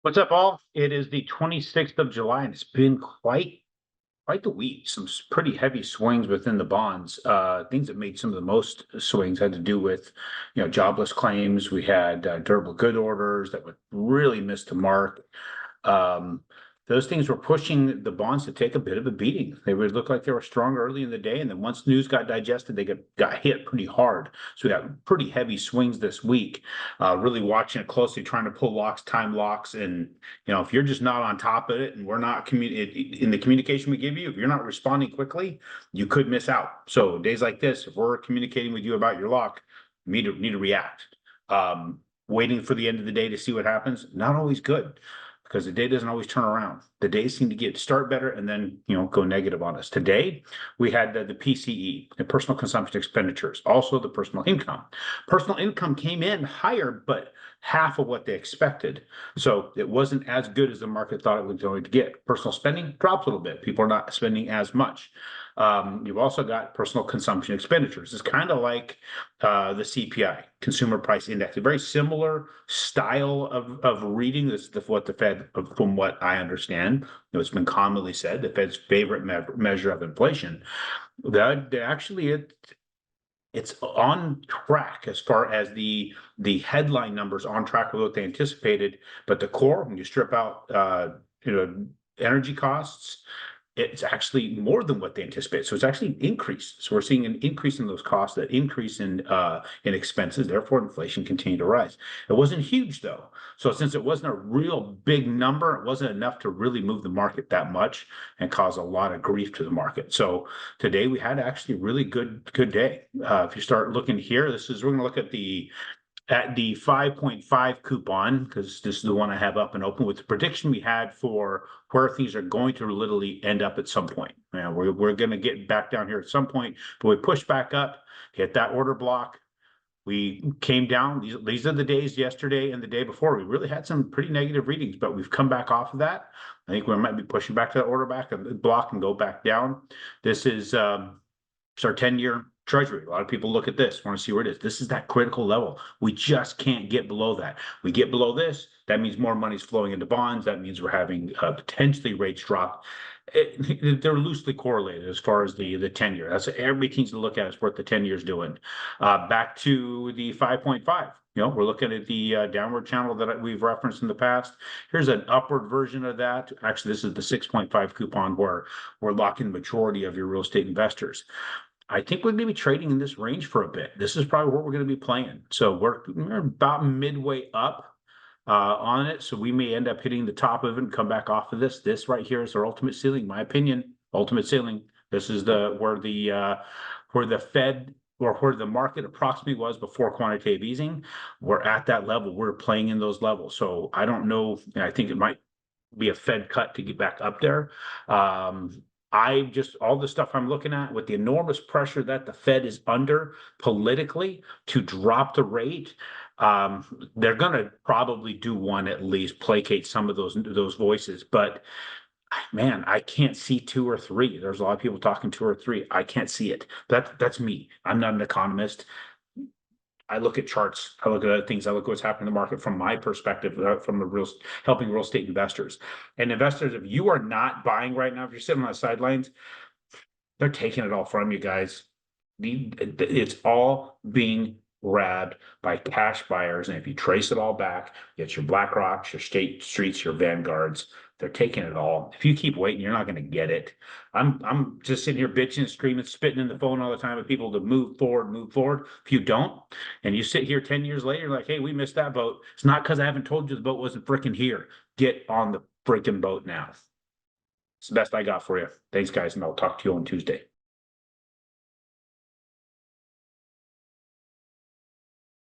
What's up, all? It is the 26th of July, and it's been quite the week. Some pretty heavy swings within the bonds. Things that made some of the most swings had to do with, jobless claims. We had durable good orders that would really miss the mark. Um, those things were pushing the bonds to take a bit of a beating. They would look like they were strong early in the day, and then once news got digested, they got hit pretty hard. So we got pretty heavy swings this week. Really watching it closely, trying to pull locks, time locks, and if you're just not on top of it, and we're not in the communication we give you, if you're not responding quickly, you could miss out. So days like this, if we're communicating with you about your lock, you need to react. Waiting for the end of the day to see what happens, not always good, because the day doesn't always turn around. The days seem to start better and then go negative on us. Today we had the PCE, the personal consumption expenditures, also the personal income. Personal income came in higher, but half of what they expected. So it wasn't as good as the market thought it was going to get. Personal spending dropped a little bit. People are not spending as much. You've also got personal consumption expenditures. It's kind of like the CPI, Consumer Price Index, a very similar style of reading. This is what the Fed, from what I understand, it's been commonly said, the Fed's favorite measure of inflation. That actually it's on track as far as the headline numbers, on track with what they anticipated, but the core, when you strip out energy costs, it's actually more than what they anticipate. So it's actually increased. So we're seeing an increase in those costs, that increase in expenses. Therefore, inflation continued to rise. It wasn't huge though. So since it wasn't a real big number, it wasn't enough to really move the market that much and cause a lot of grief to the market. So today we had actually a really good day. If you start looking here, we're going to look at the 5.5 coupon, because this is the one I have up and open with the prediction we had for where things are going to literally end up at some point. We're going to get back down here at some point, but we pushed back up, hit that order block. We came down. These are the days yesterday and the day before. We really had some pretty negative readings, but we've come back off of that. I think we might be pushing back to that order block and go back down. This is our 10-year Treasury. A lot of people look at this, want to see where it is. This is that critical level. We just can't get below that. We get below this, that means more money's flowing into bonds. That means we're having potentially rates drop. They're loosely correlated as far as the 10-year. That's everybody needs to look at is what the 10 years doing. Back to the 5.5. We're looking at the downward channel that we've referenced in the past. Here's an upward version of that. Actually, this is the 6.5 coupon where we're locking the majority of your real estate investors. I think we're going to be trading in this range for a bit. This is probably what we're going to be playing. So we're about midway up on it. So we may end up hitting the top of it and come back off of this. This right here is our ultimate ceiling, my opinion. Ultimate ceiling. This is where the Fed, or where the market approximately was before quantitative easing. We're at that level. We're playing in those levels. So I don't know. I think it might be a Fed cut to get back up there. All the stuff I'm looking at with the enormous pressure that the Fed is under politically to drop the rate, they're going to probably do one, at least placate some of those voices. But man, I can't see two or three. There's a lot of people talking two or three. I can't see it. That's me. I'm not an economist. I look at charts, I look at other things, I look at what's happening in the market from my perspective, from helping real estate investors. And investors, if you are not buying right now, if you're sitting on the sidelines, they're taking it all from you guys. It's all being grabbed by cash buyers. And if you trace it all back, it's your BlackRocks, your State Streets, your Vanguards. They're taking it all. If you keep waiting, you're not going to get it. I'm just sitting here bitching, screaming, spitting in the phone all the time at people to move forward. If you don't, and you sit here 10 years later, like, hey, we missed that boat. It's not because I haven't told you the boat wasn't freaking here. Get on the freaking boat now. It's the best I got for you. Thanks, guys, and I'll talk to you on Tuesday.